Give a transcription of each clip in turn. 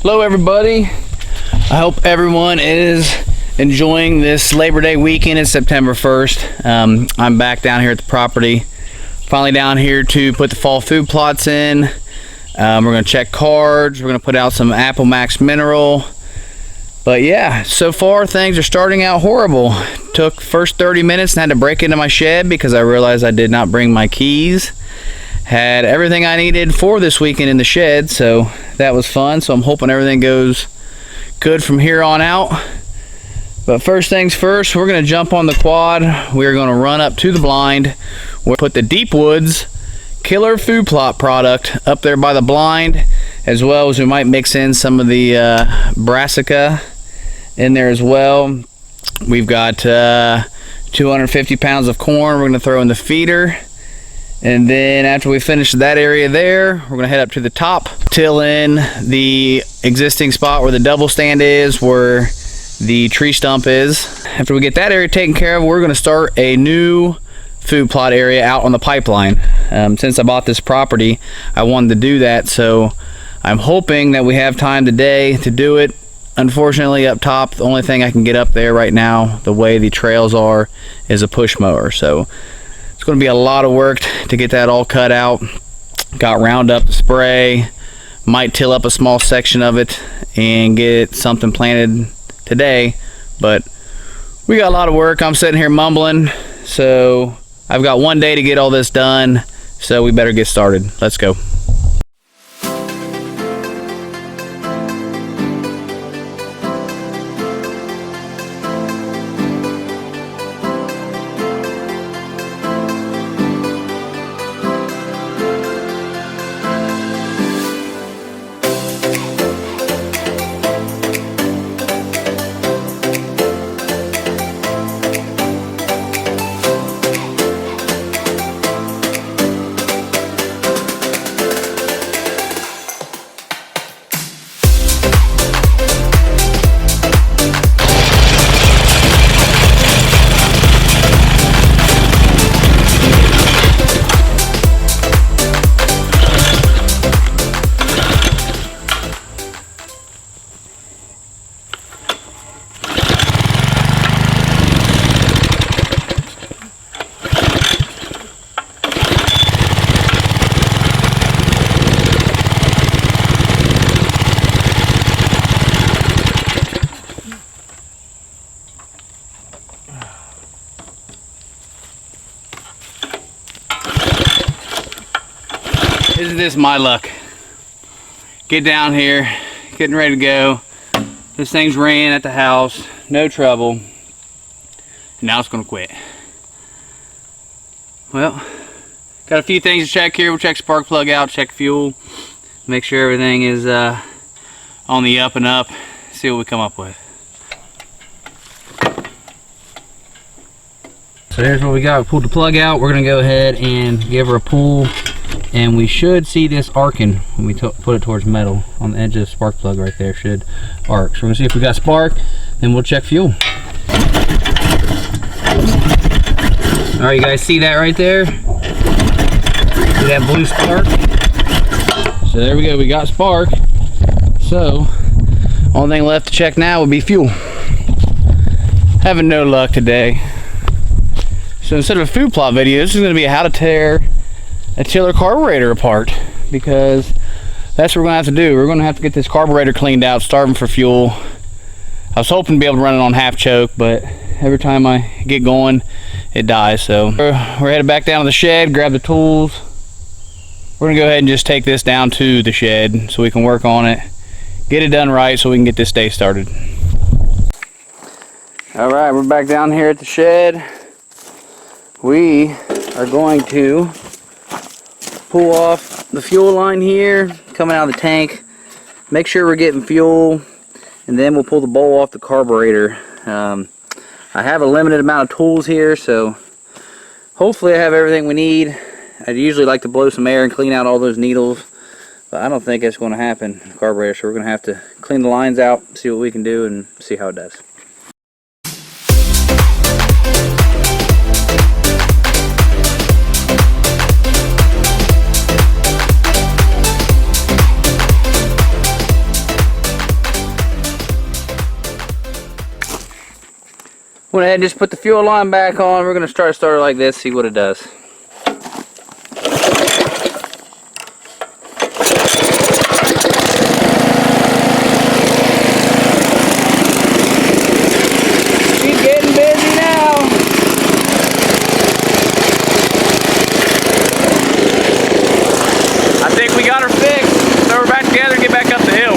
Hello everybody, I hope everyone is enjoying this Labor Day weekend. It's September 1st. I'm back down here at the property, finally down here to put the fall food plots in. We're going to check cards, we're going to put out some Apple Max Mineral. But yeah, so far things are starting out horrible. Took first 30 minutes and had to break into my shed because I realized I did not bring my keys. Had everything I needed for this weekend in the shed, so that was fun. So I'm hoping everything goes good from here on out. But first things first, we're going to jump on the quad. We're going to run up to the blind. We'll put the Deep Woods Killer Food Plot product up there by the blind, as well as we might mix in some of the brassica in there as well. We've got 250 pounds of corn we're going to throw in the feeder. And then after we finish that area there, we're going to head up to the top, till in the existing spot where the double stand is, where the tree stump is. After we get that area taken care of, we're going to start a new food plot area out on the pipeline. Since I bought this property, I wanted to do that, so I'm hoping that we have time today to do it. Unfortunately, up top, the only thing I can get up there right now, the way the trails are, is a push mower. So it's going to be a lot of work to get that all cut out. Got Roundup to spray, might till up a small section of it and get something planted today, but we got a lot of work. I'm sitting here mumbling, so I've got one day to get all this done, so we better get started. Let's go. Isn't this my luck? Get down here, getting ready to go. This thing's ran at the house, no trouble. And now it's gonna quit. Well, got a few things to check here. We'll check spark plug out, check fuel, make sure everything is on the up and up, see what we come up with. So here's what we got. We pulled the plug out. We're gonna go ahead and give her a pull, and we should see this arcing when we put it towards metal. On the edge of the spark plug right there should arc. So we're gonna see if we got spark, then we'll check fuel. All right, you guys see that right there? See that blue spark? So there we go, we got spark. So only thing left to check now would be fuel. Having no luck today. So instead of a food plot video, this is going to be how to tear a chiller carburetor apart, because that's what we're going to have to do. We're going to have to get this carburetor cleaned out, starving for fuel. I was hoping to be able to run it on half choke, but every time I get going, it dies. So we're headed back down to the shed, grab the tools. We're going to go ahead and just take this down to the shed so we can work on it, get it done right so we can get this day started. All right, we're back down here at the shed. We are going to pull off the fuel line here, coming out of the tank, make sure we're getting fuel, and then we'll pull the bowl off the carburetor. I have a limited amount of tools here, so hopefully I have everything we need. I'd usually like to blow some air and clean out all those needles, but I don't think that's going to happen in the carburetor, so we're going to have to clean the lines out, see what we can do, and see how it does. Went ahead and just put the fuel line back on. We're going to start it like this, see what it does. She's getting busy now. I think we got her fixed. So we're back together and get back up the hill.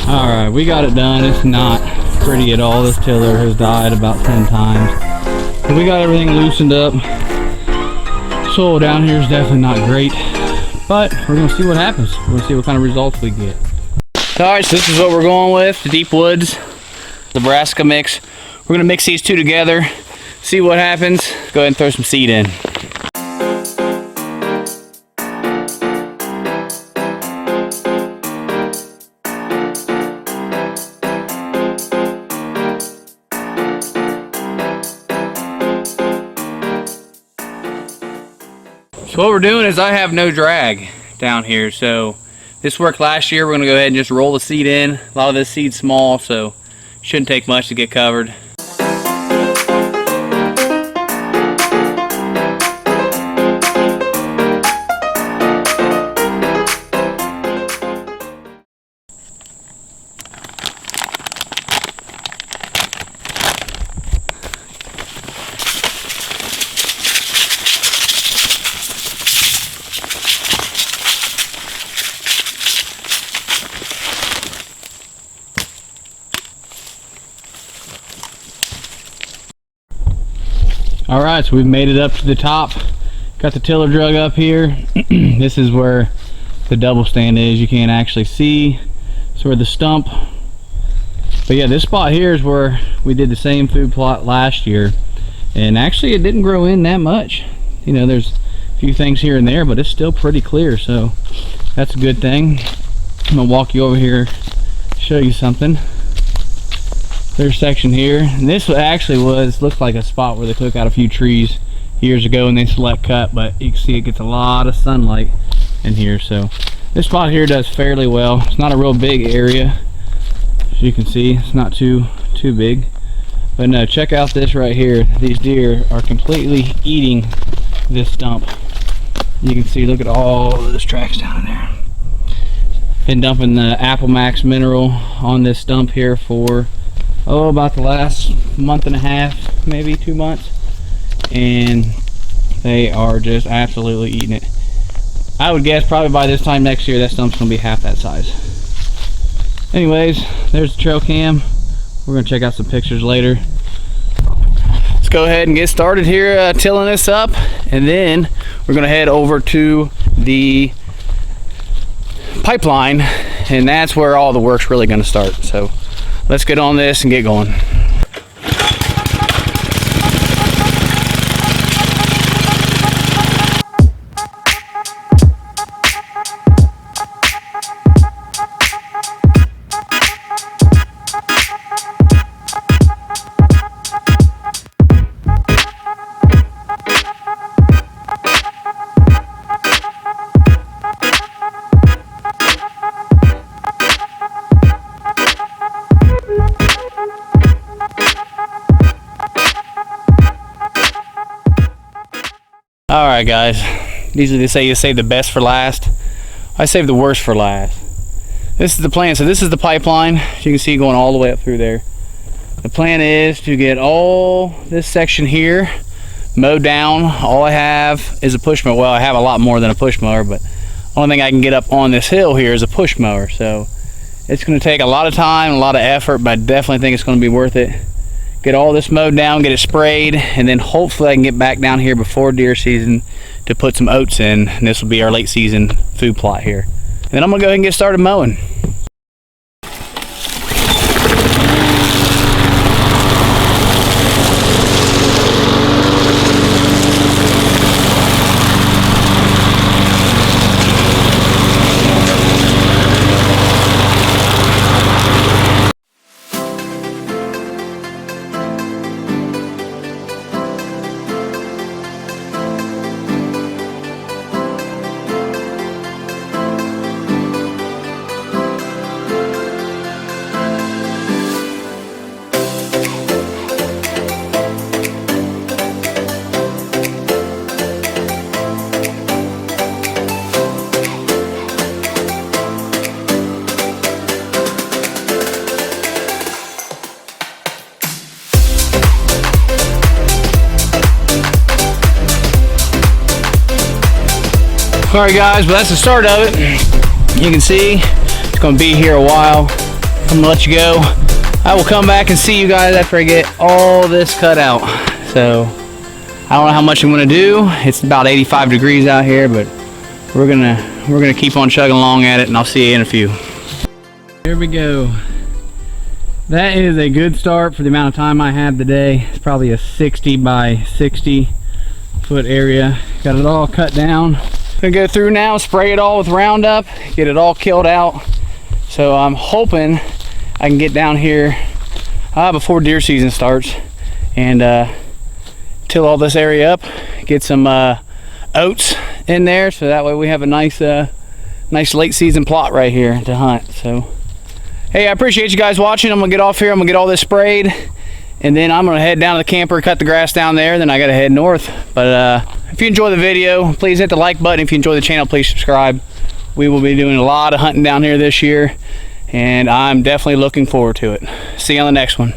Alright, we got it done. It's not pretty at all. This tiller has died about 10 times. But we got everything loosened up. Soil down here is definitely not great. But we're going to see what happens. We're going to see what kind of results we get. Alright, so this is what we're going with. The Deep Woods, Nebraska mix. We're going to mix these two together. See what happens. Go ahead and throw some seed in. So what we're doing is I have no drag down here, so this worked last year. We're going to go ahead and just roll the seed in. A lot of this seed's small, so shouldn't take much to get covered. Alright, so we've made it up to the top. Got the tiller drug up here. This is where the double stand is. You can't actually see. It's where the stump. But yeah, this spot here is where we did the same food plot last year. And actually it didn't grow in that much. You know, there's a few things here and there, but it's still pretty clear. So that's a good thing. I'm going to walk you over here, show you something. There's a section here, and this actually looked like a spot where they took out a few trees years ago and they select cut, but you can see it gets a lot of sunlight in here. So this spot here does fairly well. It's not a real big area, as you can see. It's not too big, but no, check out this right here. These deer are completely eating this stump. You can see, look at all those tracks down in there. Been dumping the Apple Max mineral on this stump here for about the last month and a half, maybe 2 months, and they are just absolutely eating it. I would guess probably by this time next year that stump's gonna be half that size. Anyways, there's the trail cam. We're gonna check out some pictures later. Let's go ahead and get started here, tilling this up, and then we're gonna head over to the pipeline, and that's where all the work's really gonna start. So let's get on this and get going. Alright guys, usually they say you save the best for last. I save the worst for last. This is the plan. So this is the pipeline. As you can see, going all the way up through there. The plan is to get all this section here mowed down. All I have is a push mower. Well, I have a lot more than a push mower, but the only thing I can get up on this hill here is a push mower. So it's going to take a lot of time, a lot of effort, but I definitely think it's going to be worth it. Get all this mowed down, get it sprayed, and then hopefully I can get back down here before deer season to put some oats in, and this will be our late season food plot here. And then I'm gonna go ahead and get started mowing. All right, guys, well, that's the start of it. You can see it's going to be here a while. I'm going to let you go. I will come back and see you guys after I get all this cut out. So I don't know how much I'm going to do. It's about 85 degrees out here, but we're gonna keep on chugging along at it, and I'll see you in a few. Here we go. That is a good start for the amount of time I have today. It's probably a 60 by 60 foot area. Got it all cut down. Gonna go through now, spray it all with Roundup, get it all killed out. So I'm hoping I can get down here before deer season starts and till all this area up, get some oats in there, so that way we have a nice late season plot right here to hunt. So hey, I appreciate you guys watching. I'm gonna get off here, I'm gonna get all this sprayed, and then I'm gonna head down to the camper, cut the grass down there, then I gotta head north. But if you enjoy the video, please hit the like button. If you enjoy the channel, please subscribe. We will be doing a lot of hunting down here this year, and I'm definitely looking forward to it. See you on the next one.